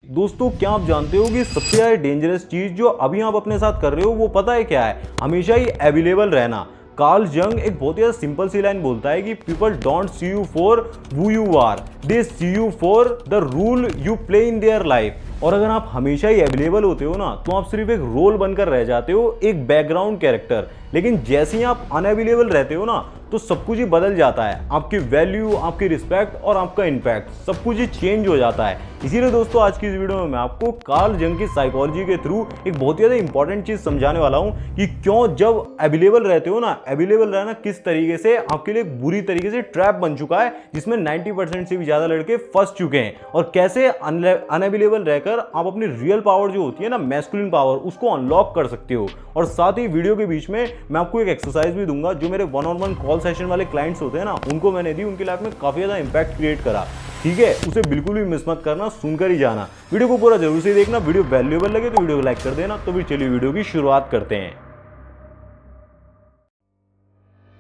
दोस्तों क्या आप जानते हो कि सबसे ज्यादा डेंजरस चीज जो अभी आप अपने साथ कर रहे हो वो पता है क्या है? हमेशा ही अवेलेबल रहना। कार्ल जंग एक बहुत ही ज्यादा सिंपल सी लाइन बोलता है कि people don't see you for who you are, they see you for the role you play in their life. और अगर आप हमेशा ही अवेलेबल होते हो ना तो आप सिर्फ एक रोल बनकर रह जाते हो, एक बैकग्राउंड कैरेक्टर। लेकिन जैसे ही आप अनअवेलेबल रहते हो ना तो सब कुछ ही बदल जाता है। आपकी वैल्यू, आपकी रिस्पेक्ट और आपका इम्पैक्ट सब कुछ ही चेंज हो जाता है। इसीलिए दोस्तों आज की इस वीडियो में मैं आपको कार्ल जंग की साइकोलॉजी के थ्रू एक बहुत ही ज़्यादा इंपॉर्टेंट चीज़ समझाने वाला हूँ कि क्यों जब अवेलेबल रहते हो ना, अवेलेबल रहना किस तरीके से आपके लिए एक बुरी तरीके से ट्रैप बन चुका है जिसमें 90% से भी ज़्यादा लड़के फंस चुके हैं, और कैसे अनअवेलेबल रहकर आप अपनी रियल पावर जो होती है ना, मैस्कुलिन पावर, उसको अनलॉक कर सकते हो। और साथ ही वीडियो के बीच में मैं आपको एक एक्सरसाइज भी दूंगा जो मेरे 1-on-1 कॉल सेशन वाले क्लाइंट्स होते हैं ना, उनको मैंने दी, उनकी लाइफ में काफ़ी ज़्यादा इंपैक्ट क्रिएट करा। ठीक है, उसे बिल्कुल भी मिस मत करना, सुनकर ही जाना। वीडियो को पूरा जरूर से देखना। वीडियो वैल्यूएबल लगे तो वीडियो को लाइक कर देना। तो भी चलिए वीडियो की शुरुआत करते हैं।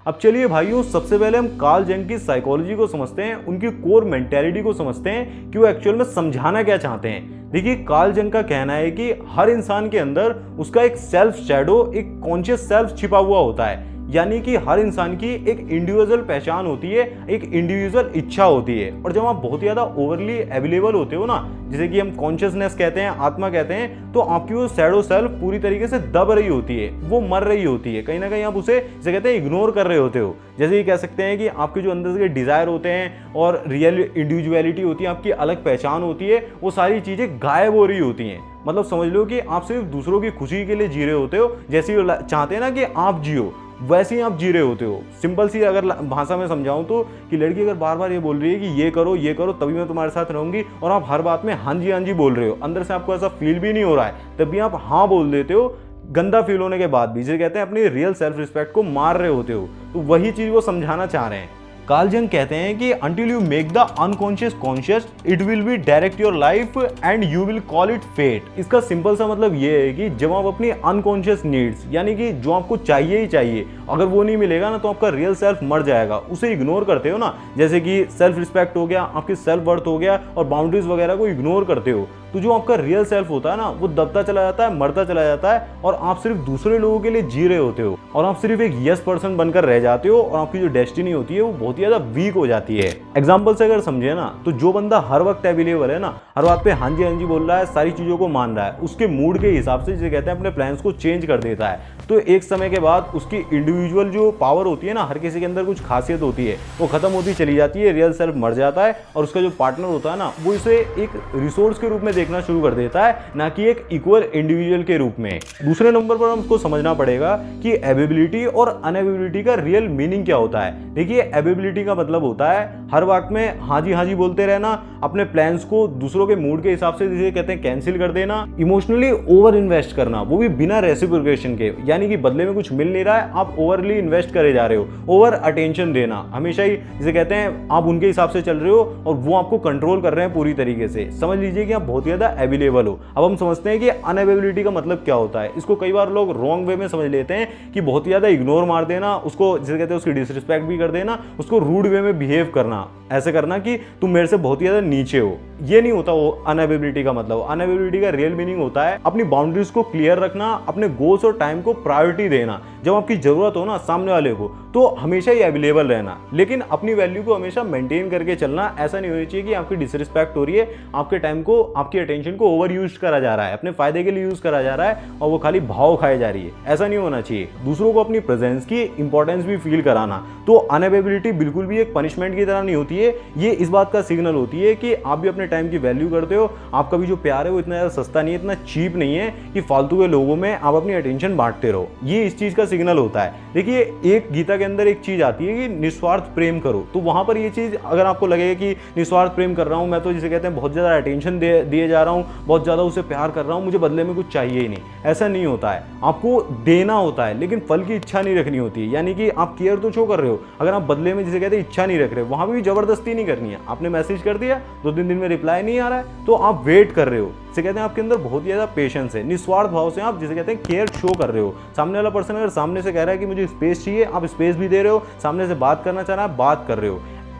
अब चलिए भाइयों, सबसे पहले हम कार्ल जंग की साइकोलॉजी को समझते हैं, उनकी कोर मेंटेलिटी को समझते हैं कि वो एक्चुअल में समझाना क्या चाहते हैं। देखिए, कार्ल जंग का कहना है कि हर इंसान के अंदर उसका एक सेल्फ शैडो, एक कॉन्शियस सेल्फ छिपा हुआ होता है। यानी कि हर इंसान की एक इंडिविजुअल पहचान होती है, एक इंडिविजुअल इच्छा होती है। और जब आप बहुत ज़्यादा ओवरली अवेलेबल होते हो ना, जैसे कि हम कॉन्शियसनेस कहते हैं, आत्मा कहते हैं, तो आपकी वो शैडो सेल्फ पूरी तरीके से दब रही होती है, वो मर रही होती है। कहीं ना कहीं आप उसे जैसे कहते हैं इग्नोर कर रहे होते हो। जैसे ये कह सकते हैं कि आपके जो अंदर से डिज़ायर होते हैं और रियल इंडिविजुअलिटी होती है, आपकी अलग पहचान होती है, वो सारी चीज़ें गायब हो रही होती हैं। मतलब समझ लो कि आप सिर्फ दूसरों की खुशी के लिए जी रहे होते हो, जैसे चाहते हैं ना कि आप जियो, वैसे ही आप जी रहे होते हो। सिंपल सी अगर भाषा में समझाऊं तो कि लड़की अगर बार बार ये बोल रही है कि ये करो तभी मैं तुम्हारे साथ रहूंगी, और आप हर बात में हाँ जी बोल रहे हो, अंदर से आपको ऐसा फील भी नहीं हो रहा है, तब भी आप हाँ बोल देते हो, गंदा फील होने के बाद भी, जिसे कहते हैं अपनी रियल सेल्फ रिस्पेक्ट को मार रहे होते हो। तो वही चीज़ वो समझाना चाह रहे हैं। कार्ल जंग कहते हैं कि until you make the unconscious conscious, it will be direct your life and you will call it fate। इसका सिंपल सा मतलब ये है कि जब आप अपनी अनकॉन्शियस नीड्स, यानी कि जो आपको चाहिए ही चाहिए, अगर वो नहीं मिलेगा ना तो आपका रियल सेल्फ मर जाएगा, उसे इग्नोर करते हो ना, जैसे कि सेल्फ रिस्पेक्ट हो गया, आपकी सेल्फ वर्थ हो गया, और बाउंड्रीज वगैरह को इग्नोर करते हो, तो जो आपका रियल सेल्फ होता है ना वो दबता चला जाता है, मरता चला जाता है, और आप सिर्फ दूसरे लोगों के लिए जी रहे होते हो, और आप सिर्फ एक यस पर्सन बनकर रह जाते हो, और आपकी जो डेस्टिनी होती है वो बहुत ही ज्यादा वीक हो जाती है। एग्जाम्पल से अगर समझे ना, तो जो बंदा हर वक्त अवेलेबल है ना, हर बात पे हाँ जी बोल रहा है, सारी चीजों को मान रहा है, उसके मूड के हिसाब से, जिसे कहते हैं अपने प्लान्स को चेंज कर देता है, तो एक समय के बाद उसकी इंडिविजुअल जो पावर होती है ना, हर किसी के अंदर कुछ खासियत होती है, वो खत्म होती चली जाती है, रियल सेल्फ मर जाता है, और उसका जो पार्टनर होता है ना वो इसे एक रिसोर्स के रूप में देखना शुरू कर देता है, ना कि एक इक्वल इंडिविजुअल के रूप में। दूसरे नंबर पर हमको समझना पड़ेगा कि अवेलेबिलिटी और अनअवेलेबिलिटी का रियल मीनिंग क्या होता है। देखिए, अवेलेबिलिटी का मतलब होता है हर वक्त में हाँ जी बोलते रहना, अपने प्लान्स को दूसरों के मूड के हिसाब से, जिसे कहते हैं कैंसिल कर देना, इमोशनली ओवर इन्वेस्ट करना, वो भी बिना रेसिप्रोकेशन के, यानी कि बदले में कुछ मिल नहीं रहा है, आप ओवरली इन्वेस्ट करे जा रहे हो, ओवर अटेंशन देना, हमेशा ही जिसे कहते हैं आप उनके हिसाब से चल रहे हो और वो आपको कंट्रोल कर रहे हैं पूरी तरीके से। समझ लीजिए कि आप बहुत ही ज्यादा अवेलेबल हो। अब हम समझते हैं कि अनअवेलेबिलिटी का मतलब क्या होता है। इसको कई बार लोग रॉन्ग वे में समझ लेते हैं कि बहुत ही ज्यादा इग्नोर मार देना, उसको जिसे कहते हैं उसकी डिसरिस्पेक्ट भी कर देना, उसको रूड वे में बिहेव करना, ऐसे करना कि तुम मेरे से बहुत ही ज्यादा नीचे हो। ये नहीं होता वो अनअवेलेबिलिटी का मतलब। अनअवेलेबिलिटी का रियल मीनिंग होता है अपनी बाउंड्रीज को क्लियर रखना, अपने गोल्स और टाइम को प्रायोरिटी देना, जब आपकी जरूरत हो ना सामने वाले को तो हमेशा ही अवेलेबल रहना, लेकिन अपनी वैल्यू को हमेशा मेंटेन करके चलना। ऐसा नहीं होना चाहिए कि आपकी डिसरिस्पेक्ट हो रही है, आपके टाइम को, आपकी अटेंशन को ओवर यूज करा जा रहा है, अपने फायदे के लिए यूज करा जा रहा है, और वो खाली भाव खाए जा रही है। ऐसा नहीं होना चाहिए। दूसरों को अपनी प्रेजेंस की इंपॉर्टेंस भी फील कराना। तो अनअवेलेबिलिटी बिल्कुल भी एक पनिशमेंट की तरह नहीं होती है, ये इस बात का सिग्नल होती है कि आप भी अपने टाइम की वैल्यू करते हो, आपका भी जो प्यार है वो इतना ज़्यादा सस्ता नहीं है, इतना चीप नहीं है कि फालतू के लोगों में आप अपनी अटेंशन बांटते रहो। ये इस चीज़ का सिग्नल होता है। देखिए, एक गीता के अंदर एक चीज़ आती है कि निस्वार्थ प्रेम करो, तो वहाँ पर ये चीज़ अगर आपको लगेगा कि निस्वार्थ प्रेम कर रहा हूँ मैं, तो जिसे कहते हैं बहुत ज़्यादा अटेंशन दिए जा रहा हूँ, बहुत ज़्यादा उसे प्यार कर रहा हूँ, मुझे बदले में कुछ चाहिए ही नहीं, ऐसा नहीं होता है। आपको देना होता है लेकिन फल की इच्छा नहीं रखनी होती है। यानी कि आप केयर तो शो कर रहे हो, अगर आप बदले में जिसे कहते हैं इच्छा नहीं रख रहे, वहाँ भी जबरदस्ती नहीं करनी है। आपने मैसेज कर दिया, 2-3 दिन में रिप्लाई नहीं आ रहा है, तो आप वेट कर रहे हो, जिसे कहते हैं आपके अंदर बहुत ही ज़्यादा पेशेंस है, निस्वार्थ भाव से आप जिसे कहते हैं केयर शो कर रहे हो। सामने वाला पर्सन अगर सामने से कह रहा है कि मुझे स्पेस चाहिए, आप स्पेस भी दे रहे हो, सामने से बात करना चाह रहा है, बात कर रहे हो।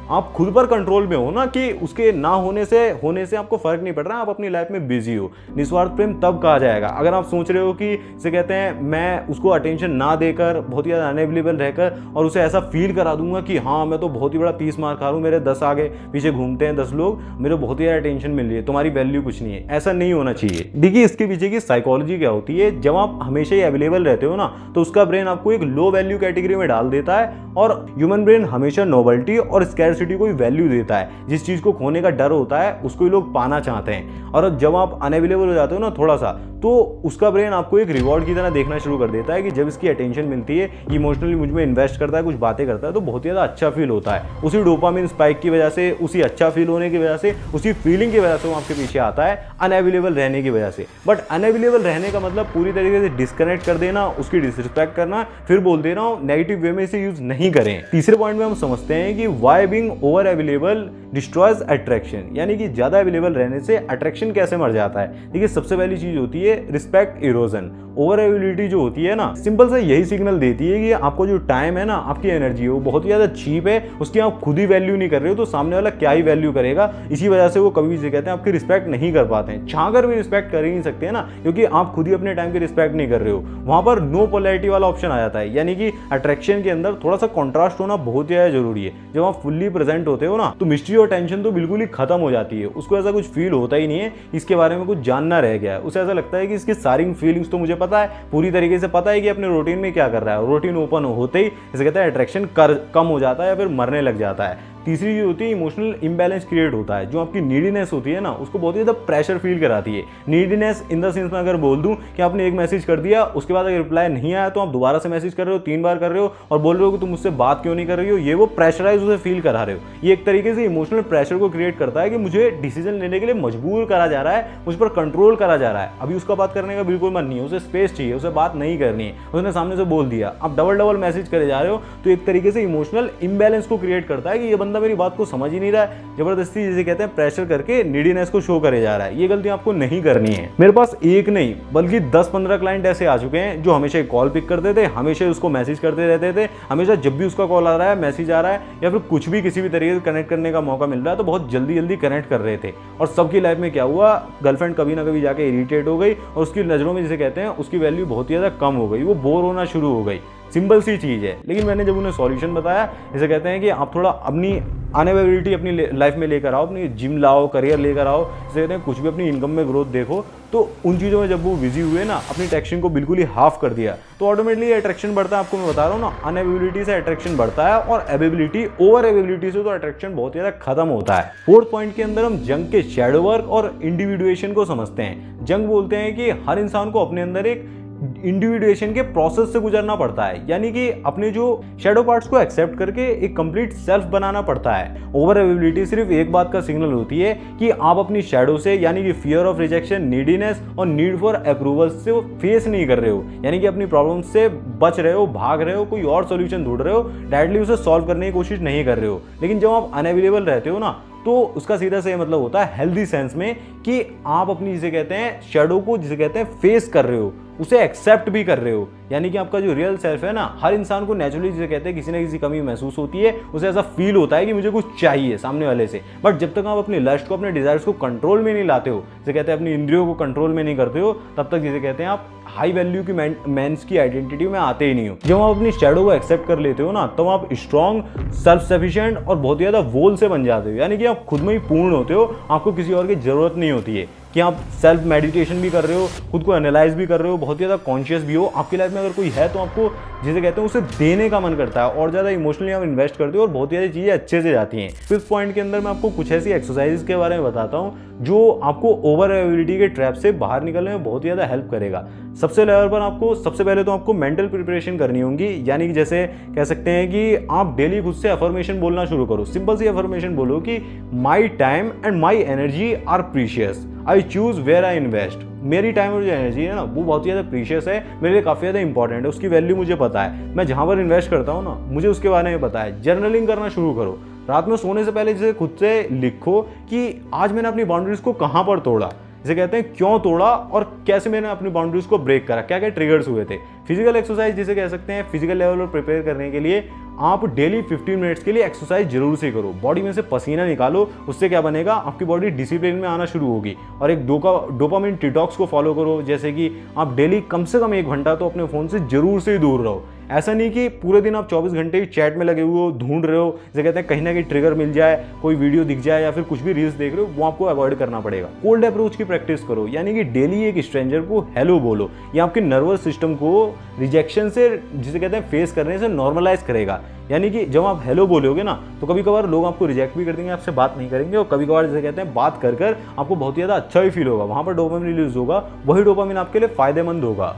आप खुद पर कंट्रोल में हो ना, कि उसके ना होने से आपको फर्क नहीं पड़ रहा, आप अपनी लाइफ में बिजी हो। निस्वार्थ प्रेम तब कहा जाएगा अगर आप सोच रहे हो कि इसे कहते हैं मैं उसको अटेंशन ना देकर, बहुत ही ज़्यादा अनअवेलेबल रहकर और उसे ऐसा फील करा दूंगा कि हाँ मैं तो बहुत ही बड़ा 30 मार खा रहा हूँ, मेरे 10 आगे पीछे घूमते हैं 10 लोग, मेरे बहुत ही ज़्यादा अटेंशन मिल रही है, तुम्हारी वैल्यू कुछ नहीं है। ऐसा नहीं होना चाहिए। देखिए इसके पीछे की साइकोलॉजी क्या होती है, जब आप हमेशा ही अवेलेबल रहते हो ना, तो उसका ब्रेन आपको एक लो वैल्यू कैटेगरी में डाल देता है, और ह्यूमन ब्रेन हमेशा नोवेल्टी और स्कैरसिटी को वैल्यू देता है। जिस चीज़ को खोने का डर होता है उसको ही लोग पाना चाहते हैं, और जब आप अनअवेलेबल हो जाते हो ना थोड़ा सा, तो उसका ब्रेन आपको एक रिवॉर्ड की तरह देखना शुरू कर देता है कि जब इसकी अटेंशन मिलती है, इमोशनली मुझ में इन्वेस्ट करता है, कुछ बातें करता है, तो बहुत ही ज़्यादा अच्छा फील होता है। उसी डोपामिन स्पाइक की वजह से, उसी अच्छा फील होने की वजह से, उसी फीलिंग की वजह से वो आपके पीछे आता है, अनअवेलेबल रहने की वजह से। बट अनअवेलेबल रहने का मतलब पूरी तरीके से डिस्कनेक्ट कर देना, उसकी डिसरिस्पेक्ट करना, फिर बोल देना नेगेटिव वे में इसे यूज नहीं करें। तीसरे पॉइंट में हम समझते हैं कि why being over available destroys attraction, यानी कि ज्यादा अवेलेबल रहने से अट्रैक्शन कैसे मर जाता है। देखिए सबसे पहली चीज होती है रिस्पेक्ट इरोजन। ओवर अवेलेबिलिटी जो होती है ना, सिंपल से यही सिग्नल देती है कि आपको जो टाइम है ना, आपकी एनर्जी है, वो बहुत ही ज्यादा चीप है, उसकी आप खुद ही वैल्यू नहीं कर रहे हो, तो सामने वाला क्या ही वैल्यू करेगा। इसी वजह से वो कभी भी कहते हैं आपकी रिस्पेक्ट नहीं कर पाते हैं, चाहकर भी रिस्पेक्ट कर ही नहीं सकते हैं ना, क्योंकि आप खुद ही अपने टाइम की रिस्पेक्ट नहीं कर रहे हो। वहां पर नो पोलैरिटी वाला ऑप्शन आ जाता है, यानी कि अट्रैक्शन के अंदर थोड़ा सा कॉन्ट्रास्ट होना बहुत ही ज्यादा जरूरी है। जब आप फुल्ली प्रेजेंट होते हो ना, तो मिस्ट्री और टेंशन तो बिल्कुल ही खत्म हो जाती है। उसको ऐसा कुछ फील होता ही नहीं है इसके बारे में कुछ जानना रह गया है। उसे ऐसा लगता है कि इसकी सारी फीलिंग्स तो मुझे पता है, पूरी तरीके से पता है कि अपने रूटीन में क्या कर रहा है। रूटीन ओपन होते ही इसे कहते हैं अट्रैक्शन कम हो जाता है या फिर मरने लग जाता है। तीसरी चीज होती है इमोशनल इम्बैलेंस क्रिएट होता है। जो आपकी नीडीनेस होती है ना, उसको बहुत ही ज़्यादा प्रेशर फील कराती है। नीडीनेस इन द सेंस में अगर बोल दूं कि आपने एक मैसेज कर दिया, उसके बाद अगर रिप्लाई नहीं आया तो आप दोबारा से मैसेज कर रहे हो, 3 बार कर रहे हो और बोल रहे हो कि तुम मुझसे बात क्यों नहीं कर रही हो, ये वो प्रेशराइज उसे फील करा रहे हो। ये एक तरीके से इमोशनल प्रेशर को क्रिएट करता है कि मुझे डिसीजन लेने के लिए मजबूर करा जा रहा है, मुझ पर कंट्रोल करा जा रहा है। अभी उसका बात करने का बिल्कुल मन नहीं है, उसे स्पेस चाहिए, उसे बात नहीं करनी है, उसने सामने से बोल दिया, आप डबल मैसेज करे जा रहे हो, तो एक तरीके से इमोशनल इम्बैलेंस को क्रिएट करता है कि ये बंदा मेरी बात को समझ ही नहीं रहा है, जबरदस्ती जिसे कहते हैं प्रेशर करके नीडीनेस को शो करे जा रहा है। ये गलती आपको नहीं करनी है। मेरे पास एक नहीं बल्कि 10-15 क्लाइंट ऐसे आ चुके हैं जो हमेशा कॉल पिक करते थे, हमेशा उसको मैसेज करते रहते थे, हमेशा जब भी उसका कॉल आ रहा है, मैसेज आ रहा है या फिर कुछ भी किसी भी तरीके से कनेक्ट करने का मौका मिल रहा है तो बहुत जल्दी कनेक्ट कर रहे थे। और सबकी लाइफ में क्या हुआ, गर्लफ्रेंड कभी ना कभी जाके इरिटेट हो गई और उसकी नजरों में जिसे कहते हैं उसकी वैल्यू बहुत ही ज्यादा कम हो गई, वो बोर होना शुरू हो गई। सिंपल सी चीज़ है। लेकिन मैंने जब उन्हें सॉल्यूशन बताया, इसे कहते हैं कि आप थोड़ा अपनी अनअवेलेबिलिटी अपनी लाइफ में लेकर आओ, अपनी जिम लाओ, करियर लेकर आओ, इसे कहते हैं कुछ भी अपनी इनकम में ग्रोथ देखो, तो उन चीज़ों में जब वो बिजी हुए ना, अपनी टेक्शन को बिल्कुल ही हाफ कर दिया, तो ऑटोमेटिकली अट्रैक्शन बढ़ता है। आपको मैं बता रहा हूँ ना, अनअवेलेबिलिटी से अट्रैक्शन बढ़ता है और अवेलेबिलिटी ओवर अवेलेबिलिटी से तो अट्रैक्शन बहुत ज़्यादा खत्म होता है। फोर्थ पॉइंट के अंदर हम जंग के शैडो वर्क और इंडिविजुएशन को समझते हैं। जंग बोलते हैं कि हर इंसान को अपने अंदर एक इंडिविजुएशन के प्रोसेस से गुजरना पड़ता है, यानी कि अपने जो शैडो पार्ट्स को एक्सेप्ट करके एक कंप्लीट सेल्फ बनाना पड़ता है। ओवर अवेलेबिलिटी सिर्फ एक बात का सिग्नल होती है कि आप अपनी शैडो से, यानी कि फियर ऑफ रिजेक्शन, नीडीनेस और नीड फॉर अप्रूवल से फेस नहीं कर रहे हो, यानी कि अपनी प्रॉब्लम से बच रहे हो, भाग रहे हो, कोई और सोल्यूशन ढूंढ रहे हो, डायरेक्टली उसे सॉल्व करने की कोशिश नहीं कर रहे हो। लेकिन जब आप अनअवेलेबल रहते हो ना, तो उसका सीधा से मतलब होता है हेल्दी सेंस में कि आप अपनी जिसे कहते हैं शैडो को जिसे कहते हैं फेस कर रहे हो, उसे एक्सेप्ट भी कर रहे हो, यानी कि आपका जो रियल सेल्फ है ना, हर इंसान को नेचुरली जिसे कहते हैं किसी ना किसी कमी महसूस होती है, उसे ऐसा फील होता है कि मुझे कुछ चाहिए सामने वाले से। बट जब तक आप अपनी लस्ट को, अपने डिजायर्स को कंट्रोल में नहीं लाते हो, जिसे कहते हैं अपनी इंद्रियों को कंट्रोल में नहीं करते हो, तब तक जिसे कहते हैं आप हाई वैल्यू की मेंस की आइडेंटिटी में आते ही नहीं हो। जब आप अपनी शैडो को एक्सेप्ट कर लेते हो ना, तब आप स्ट्रॉन्ग, सेल्फ सफिशिएंट और बहुत ज़्यादा वोल से बन जाते हो, यानी कि आप खुद में ही पूर्ण होते हो, आपको किसी और की जरूरत नहीं होती है कि आप सेल्फ मेडिटेशन भी कर रहे हो, खुद को एनालाइज भी कर रहे हो, बहुत ज़्यादा कॉन्शियस भी हो। आपकी लाइफ में अगर कोई है तो आपको जिसे कहते हैं उसे देने का मन करता है और ज़्यादा इमोशनली आप इन्वेस्ट करते हो और बहुत ज़्यादा चीज़ें अच्छे से जाती हैं। फिफ्थ पॉइंट के अंदर मैं आपको कुछ ऐसी एक्सरसाइज के बारे में बताता हूँ जो आपको ओवर अवेलेबिलिटी के ट्रैप से बाहर निकलने में बहुत ज़्यादा हेल्प करेगा। सबसे लेवल पर आपको सबसे पहले तो आपको मेंटल प्रिपरेशन करनी होगी, यानी कि जैसे कह सकते हैं कि आप डेली खुद से अफर्मेशन बोलना शुरू करो। सिंपल सी अफर्मेशन बोलो कि my time and my energy are precious, I choose where I invest. मेरी टाइम और जो एनर्जी है ना, वो बहुत ही ज़्यादा प्रीशियस है, मेरे लिए काफ़ी ज़्यादा इंपॉर्टेंट है, उसकी वैल्यू मुझे पता है। मैं जहाँ पर इन्वेस्ट करता हूँ ना, मुझे उसके बारे में पता है। जर्नलिंग करना शुरू करो, रात में सोने से पहले जैसे खुद से लिखो कि आज मैंने अपनी बाउंड्रीज को कहाँ पर तोड़ा, जिसे कहते हैं क्यों तोड़ा और कैसे मैंने अपनी बाउंड्रीज को ब्रेक करा, क्या क्या ट्रिगर्स हुए थे। फिजिकल एक्सरसाइज जिसे कह सकते हैं, फिजिकल लेवल पर प्रिपेयर करने के लिए आप डेली 15 मिनट्स के लिए एक्सरसाइज जरूर से करो, बॉडी में से पसीना निकालो। उससे क्या बनेगा, आपकी बॉडी डिसिप्लिन में आना शुरू होगी। और एक डोपामिन डिटॉक्स को फॉलो करो, जैसे कि आप डेली कम से कम 1 घंटा तो अपने फ़ोन से जरूर से ही दूर रहो। ऐसा नहीं कि पूरे दिन आप 24 घंटे चैट में लगे हुए हो, ढूंढ रहे हो, जैसे कहते हैं कहीं ना कहीं ट्रिगर मिल जाए, कोई वीडियो दिख जाए या फिर कुछ भी रील्स देख रहे हो, वो आपको अवॉइड करना पड़ेगा। कोल्ड अप्रोच की प्रैक्टिस करो, यानी कि डेली एक स्ट्रेंजर को हेलो बोलो। ये आपके नर्वस सिस्टम को रिजेक्शन से, जिसे कहते हैं फेस करने से नॉर्मलाइज करेगा। यानी कि जब आप हेलो बोलोगे ना, तो कभी कभार लोग आपको रिजेक्ट भी कर देंगे, आपसे बात नहीं करेंगे, और कभी कभार जैसे कहते हैं बात कर कर आपको बहुत ही ज़्यादा अच्छा भी फील होगा, वहाँ पर डोपामिन रिलीज होगा, वही डोपामिन आपके लिए फायदेमंद होगा।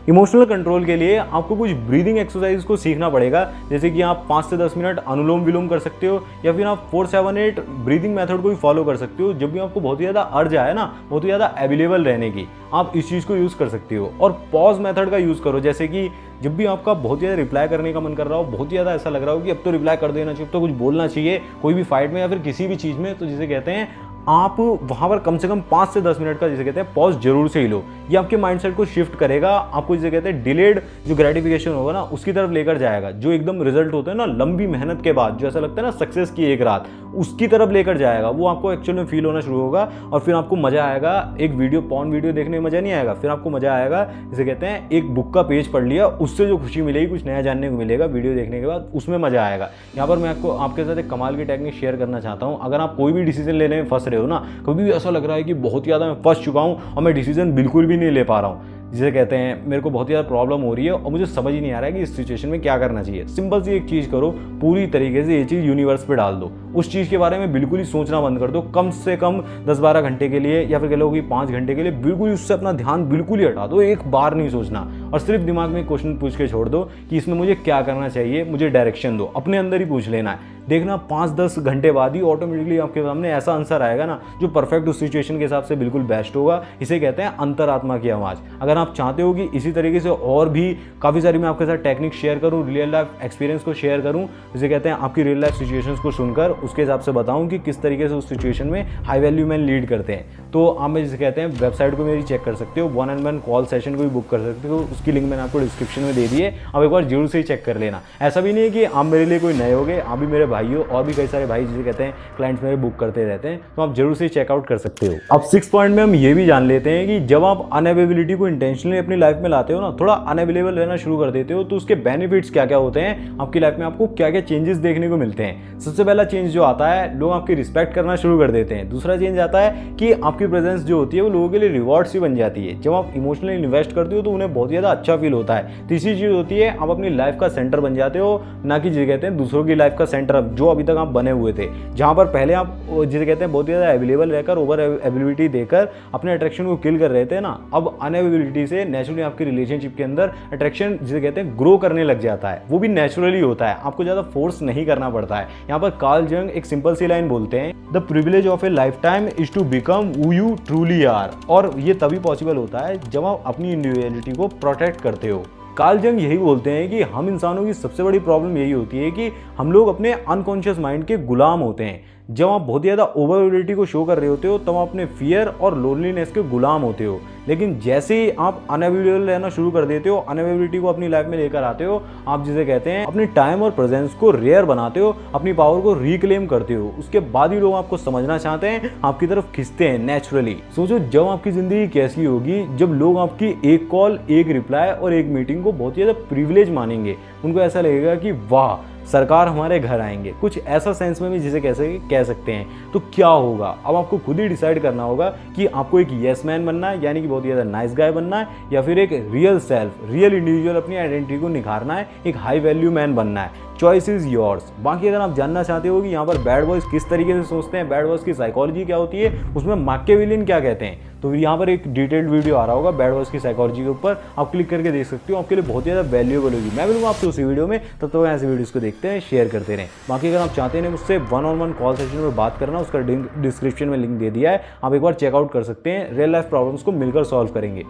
इमोशनल कंट्रोल के लिए आपको कुछ ब्रीदिंग एक्सरसाइज को सीखना पड़ेगा, जैसे कि आप 5 से 10 मिनट अनुलोम विलोम कर सकते हो, या फिर आप 4-7-8 ब्रीदिंग मेथड को भी फॉलो कर सकते हो। जब भी आपको बहुत ही ज़्यादा अर्ज आए ना, बहुत ही ज़्यादा अवेलेबल रहने की, आप इस चीज़ को यूज़ कर सकते हो। और पॉज मेथड का यूज़ करो, जैसे कि जब भी आपका बहुत ज़्यादा रिप्लाई करने का मन कर रहा हो, बहुत ही ज़्यादा ऐसा लग रहा हो कि अब तो रिप्लाई कर देना चाहिए, अब तो कुछ बोलना चाहिए कोई भी फाइट में या फिर किसी भी चीज़ में, तो जिसे कहते हैं आप वहाँ पर कम से कम 5 से 10 मिनट का जिसे कहते हैं पॉज जरूर से ही लो। ये आपके माइंडसेट को शिफ्ट करेगा, आपको जिसे कहते हैं डिलेड जो ग्रेटिफिकेशन होगा ना, उसकी तरफ लेकर जाएगा। जो एकदम रिजल्ट होता है ना लंबी मेहनत के बाद, जो ऐसा लगता है ना सक्सेस की एक रात, उसकी तरफ लेकर जाएगा। वो आपको एक्चुअल में फील होना शुरू होगा, और फिर आपको मजा आएगा। एक पॉर्न वीडियो देखने में मजा नहीं आएगा, फिर आपको मजा आएगा जिसे कहते हैं एक बुक का पेज पढ़ लिया, उससे जो खुशी मिलेगी, कुछ नया जानने को मिलेगा वीडियो देखने के बाद, उसमें मजा आएगा। यहाँ पर मैं आपके साथ एक कमाल की टेक्निक शेयर करना चाहता हूँ। अगर आप कोई भी डिसीजन लेने में फंस रहे हो ना, कभी ऐसा लग रहा है कि बहुत ज़्यादा मैं फंस चुका हूँ और मैं डिसीजन बिल्कुल भी नहीं ले पा रहा हूँ, जिसे कहते हैं मेरे को बहुत ज़्यादा प्रॉब्लम हो रही है और मुझे समझ ही नहीं आ रहा है कि इस सिचुएशन में क्या करना चाहिए, सिंपल सी एक चीज़ करो, पूरी तरीके से ये चीज़ यूनिवर्स पे डाल दो। उस चीज़ के बारे में बिल्कुल ही सोचना बंद कर दो, कम से कम 10-12 घंटे के लिए, या फिर कह लो कि 5 घंटे के लिए बिल्कुल ही उससे अपना ध्यान बिल्कुल ही हटा दो, एक बार नहीं सोचना, और सिर्फ दिमाग में क्वेश्चन पूछ के छोड़ दो कि इसमें मुझे क्या करना चाहिए, मुझे डायरेक्शन दो, अपने अंदर ही पूछ लेना है। देखना 5-10 घंटे बाद ही ऑटोमेटिकली आपके सामने ऐसा आंसर आएगा ना, जो परफेक्ट उस सिचुएशन के हिसाब से बिल्कुल बेस्ट होगा। इसे कहते हैं अंतरात्मा की आवाज़। अगर आप चाहते हो कि इसी तरीके से और भी काफ़ी सारी मैं आपके साथ टेक्निक शेयर करूं, रियल लाइफ एक्सपीरियंस को शेयर करूं, जिसे कहते हैं आपकी रियल लाइफ सिचुएशंस को सुनकर उसके हिसाब से बताऊं कि किस तरीके से उस सिचुएशन में हाई वैल्यू मैन लीड करते हैं, तो आप में जिसे कहते हैं वेबसाइट को मेरी चेक कर सकते हो, 1-on-1 कॉल सेशन को भी बुक कर सकते हो, उसकी लिंक मैंने आपको डिस्क्रिप्शन में दे दी है, आप एक बार जरूर से ही चेक कर लेना। ऐसा भी नहीं है कि आप मेरे लिए कोई नए होगे, आप भी मेरे भाई हो, और भी कई सारे भाई जिसे कहते हैं क्लाइंट्स मेरे बुक करते रहते हैं, तो आप जरूर से चेकआउट कर सकते हो। अब 6 पॉइंट में हम ये भी जान लेते हैं कि जब आप अनअवेलेबिलिटी को इंटेंशनली अपनी लाइफ में लाते हो ना, थोड़ा अनअवेलेबल रहना शुरू कर देते हो, तो उसके बेनिफिट्स क्या क्या होते हैं आपकी लाइफ में, आपको क्या क्या चेंजेस देखने को मिलते हैं। सबसे पहला चेंज जो आता है, लोग आपकी रिस्पेक्ट करना शुरू कर देते हैं। दूसरा चेंज आता है कि आपकी प्रेजेंस जो होती है वो लोगों के लिए रिवॉर्ड सी बन जाती है। जब आप इमोशनली इन्वेस्ट करते हो तो उन्हें बहुत ज़्यादा अच्छा फील होता है। तीसरी चीज़ होती है, आप अपनी लाइफ का सेंटर बन जाते हो, ना कि जिसे कहते हैं दूसरों की लाइफ का सेंटर, जो अभी तक आप बने हुए थे, जहाँ पर पहले आप जिसे कहते हैं बहुत ज़्यादा अवेलेबल रहकर, ओवर अवेलेबिलिटी देकर अपने अट्रैक्शन को किल कर रहे थे ना, अब अनअवेलेबिलिटी से नेचुरली आपकी रिलेशनशिप के अंदर अट्रैक्शन जिसे कहते हैं ग्रो करने लग जाता है। वो भी नेचुरली होता है, आपको ज़्यादा फोर्स नहीं करना पड़ता है। यहाँ पर कार्ल जंग एक सिंपल सी लाइन बोलते हैं, the privilege of a lifetime is to become who you truly are. और ये तभी पॉसिबल होता है जब आप अपनी इंडिविजुअलिटी को प्रोटेक्ट करते हो। कार्ल जंग यही बोलते हैं कि हम इंसानों की सबसे बड़ी प्रॉब्लम यही होती है कि हम लोग अपने अनकॉन्शियस माइंड के गुलाम होते हैं। जब आप बहुत ज़्यादा ओवरएबिलिटी को शो कर रहे होते हो, तब आप अपने फियर और लोनलीनेस के गुलाम होते हो। लेकिन जैसे ही आप अनअवेलेबल रहना शुरू कर देते हो, अनअवेलेबिलिटी को अपनी लाइफ में लेकर आते हो, आप जिसे कहते हैं अपनी टाइम और प्रेजेंस को रेयर बनाते हो, अपनी पावर को रिक्लेम करते हो, उसके बाद ही लोग आपको समझना चाहते हैं, आपकी तरफ खिंचते हैं नेचुरली। सोचो जब आपकी ज़िंदगी कैसी होगी जब लोग आपकी एक कॉल, एक रिप्लाई और एक मीटिंग को बहुत ज़्यादा प्रिविलेज मानेंगे। उनको ऐसा लगेगा कि वाह सरकार हमारे घर आएंगे, कुछ ऐसा सेंस में भी जिसे कैसे कह सकते हैं। तो क्या होगा, अब आपको खुद ही डिसाइड करना होगा कि आपको एक येस मैन बनना है, यानी कि बहुत ज़्यादा नाइस गाय बनना है, या फिर एक रियल सेल्फ, रियल इंडिविजुअल अपनी आइडेंटिटी को निखारना है, एक हाई वैल्यू मैन बनना है। Choice is yours. बाकी अगर आप जानना चाहते हो कि यहाँ पर बैड बॉयज किस तरीके से सोचते हैं, बैड बॉयज की साइकोलॉजी क्या होती है, उसमें मैकियावेलियन क्या कहते हैं, तो यहाँ पर एक डिटेल्ड वीडियो आ रहा होगा बैड बॉयज की साइकोलॉजी के ऊपर, आप क्लिक करके देख सकते हो, आपके लिए बहुत ज़्यादा वैल्यूएबल होगी। मैं मिलूंगा आपसे उसी वीडियो में, तब तक ऐसे वीडियोज़ को देखते हैं, शेयर करते रहें। बाकी अगर आप चाहते हैं मुझसे 1-on-1 कॉल सेशन में बात करना, उसका डिस्क्रिप्शन में लिंक दे दिया है, आप एक बार चेकआउट कर सकते हैं। रियल लाइफ प्रॉब्लम्स को मिलकर सॉल्व करेंगे।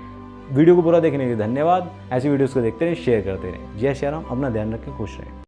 वीडियो को पूरा देखने के लिए धन्यवाद। ऐसी वीडियोज़ को देखते रहें, शेयर करते रहें। जय श्री राम, अपना ध्यान रखें, खुश रहें।